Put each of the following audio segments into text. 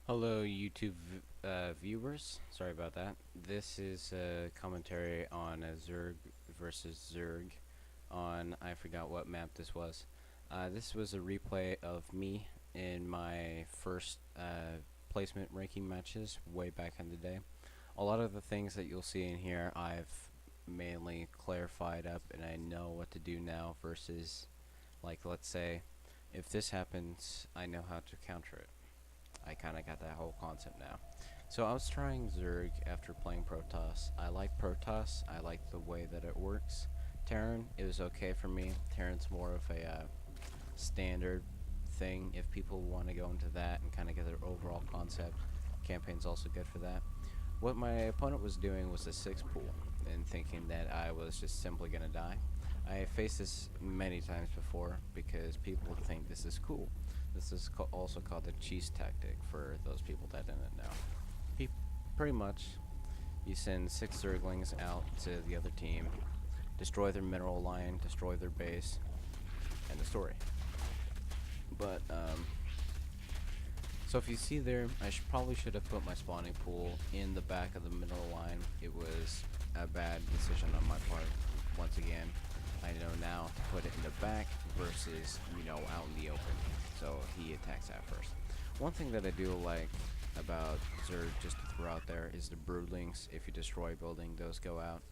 Hello YouTube viewers, sorry about that. This is a commentary on a Zerg versus Zerg on, I forgot what map this was. This was a replay of me in my first placement ranking matches way back in the day. A lot of the things that you'll see in here I've mainly clarified up and I know what to do now versus, like, let's say if this happens I know how to counter it. I kinda got that whole concept now. So I was trying Zerg after playing Protoss. I like Protoss, I like the way that it works. Terran, it was okay for me. Terran's more of a standard thing if people want to go into that and kind of get their overall concept. Campaign's also good for that. What my opponent was doing was a 6 pool and thinking that I was just simply gonna die. I faced this many times before because people think this is cool. This is also called the cheese tactic for those people that didn't know. Pretty much, you send 6 Zerglings out to the other team, destroy their mineral line, destroy their base, end of story. But, so if you see there, I probably should have put my spawning pool in the back of the mineral line. It was a bad decision on my part, once again. I know now to put it in the back versus, out in the open. So he attacks that first. One thing that I do like about Zerg, just to throw out there, is the broodlings. If you destroy a building, those go out.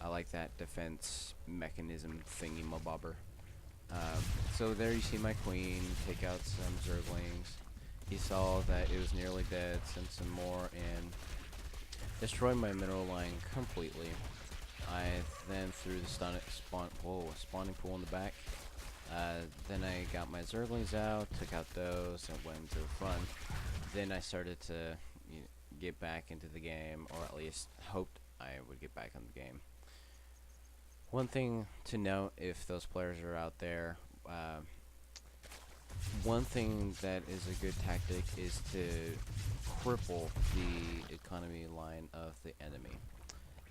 I like that defense mechanism thingy mabobber. So there you see my queen take out some Zerglings. He saw that it was nearly dead, sent some more in, destroyed my mineral line completely. I then threw the spawning pool in the back. Then I got my Zerglings out, took out those, and went to the front. Then I started to get back into the game, or at least hoped I would get back in the game. One thing to note, if those players are out there, one thing that is a good tactic is to cripple the economy line of the enemy.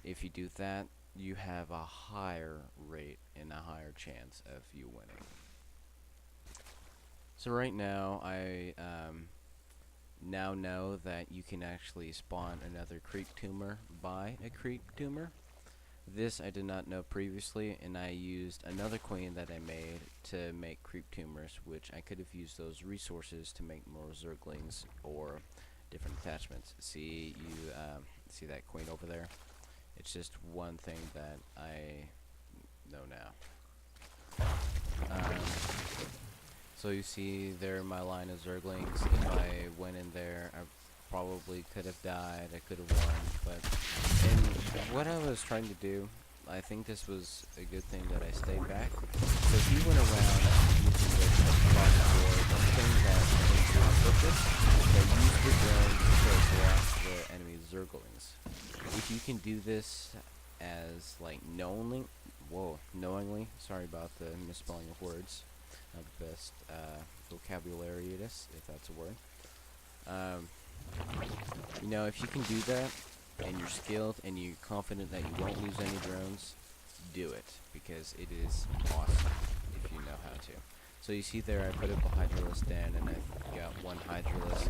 If you do that, you have a higher rate and a higher chance of you winning. So right now, I now know that you can actually spawn another creep tumor by a creep tumor. This I did not know previously, and I used another queen that I made to make creep tumors, which I could have used those resources to make more Zerglings or different attachments. See, you see that queen over there? It's just one thing that I know now. So you see there my line of Zerglings. If I went in there, I probably could have died, I could have won, but what I was trying to do, I think this was a good thing that I stayed back. So he went around using the bottom board, one thing that makes you focus, that use the drone to block the enemy Zerglings. If you can do this as, like, knowingly, sorry about the misspelling of words, not the best vocabulary it is, if that's a word. If you can do that, and you're skilled, and you're confident that you won't lose any drones, do it, because it is awesome if you know how to. So you see there, I put up a Hydralisk den, and I got one Hydralisk.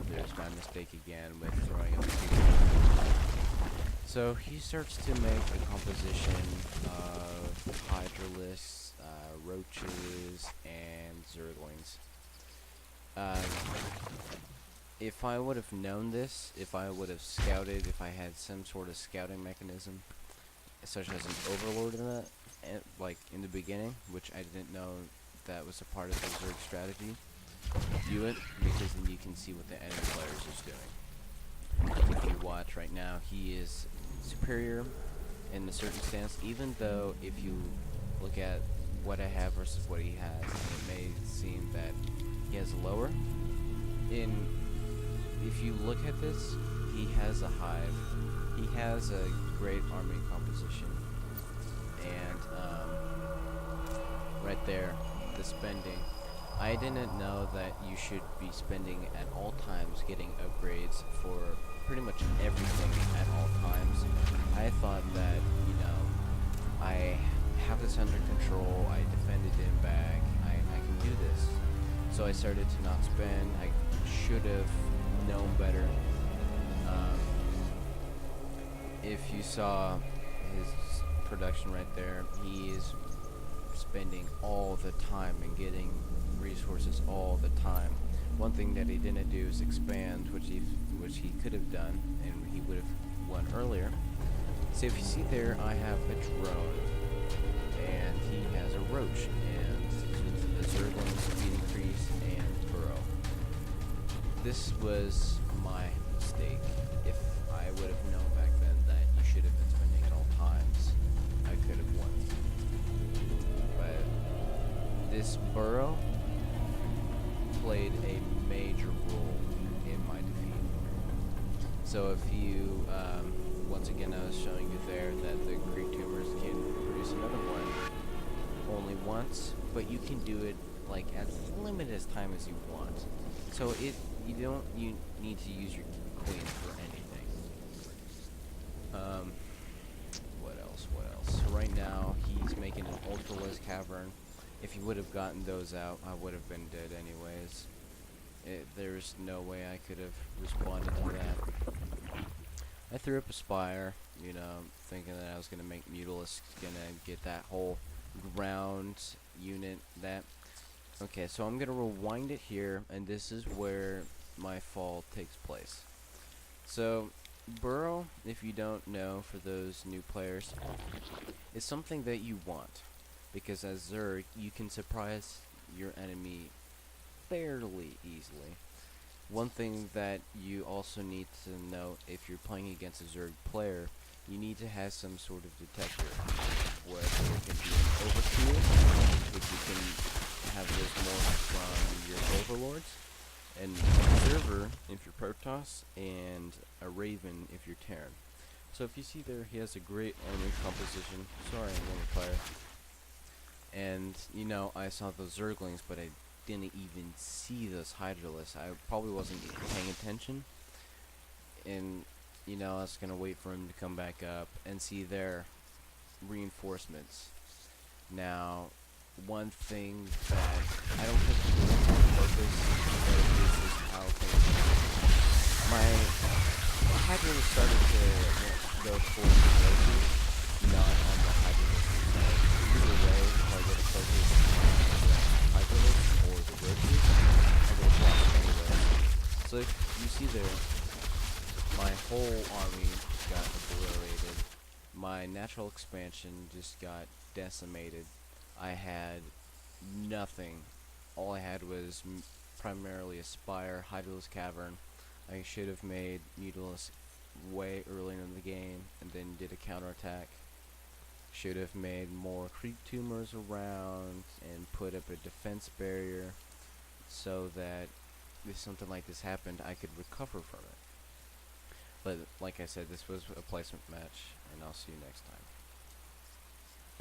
There's my mistake again with throwing up. So he starts to make a composition of Hydralisks, roaches, and Zerglings. If I would have known this, if I would have scouted, if I had some sort of scouting mechanism, such as an overlord in that, like in the beginning, which I didn't know that was a part of the Zerg strategy, do it, because then you can see what the enemy players is doing. If you watch right now, he is superior in a certain sense, even though if you look at what I have versus what he has, it may seem that he has lower. If you look at this, he has a hive. He has a great army composition. And right there, the spending. I didn't know that you should be spending at all times getting upgrades for pretty much everything at all times. I thought that, I have this under control. I defended him back. I can do this. So I started to not spend. I should have known better. If you saw his production right there, he is spending all the time and getting resources all the time. One thing that he didn't do is expand, which he could have done, and he would have won earlier. So if you see there, I have a drone, and he has a roach, and a Zergling, speed increase, and burrow. This was my mistake. If I would have known back then that you should have been spending at all times, I could have won. But this burrow played a major role in my defeat. So if you, once again I was showing you there that the Greek tumors can produce another one only once, but you can do it like as limited as time as you want. So you need to use your queen for anything. What else? Right now he's making an ultraless cavern. If he would have gotten those out, I would have been dead anyways. There's no way I could have responded to that. I threw up a spire, you know, thinking that I was gonna make Mutalisk, gonna get that whole ground unit. Okay, so I'm gonna rewind it here, and this is where my fall takes place. So burrow, if you don't know, for those new players, is something that you want, because as Zerg you can surprise your enemy fairly easily. One thing that you also need to know if you're playing against a Zerg player, you need to have some sort of detector, whether it can be an overkill, which you can have those more from your overlords, an observer if you're Protoss, and a Raven if you're Terran. So if you see there, he has a great army composition. Sorry, I'm going to fire. And you know, I saw those Zerglings, but I didn't even see those Hydralisks. I probably wasn't paying attention, and you know, I was gonna wait for him to come back up and see their reinforcements. Now, one thing that I don't think he did on purpose, but this is how things happen. My Hydralisk started to go for the Roaches, not on the Hydralisk themselves. Either way, if I get a focus on the Hydralisk or the Roaches, I get a block anyway. So if you see there, my whole army got obliterated. My natural expansion just got decimated. I had nothing. All I had was primarily a spire, Hydralisk cavern. I should have made Mutalisk way earlier in the game and then did a counterattack. Should have made more creep tumors around and put up a defense barrier so that if something like this happened, I could recover from it. But like I said, this was a placement match, and I'll see you next time.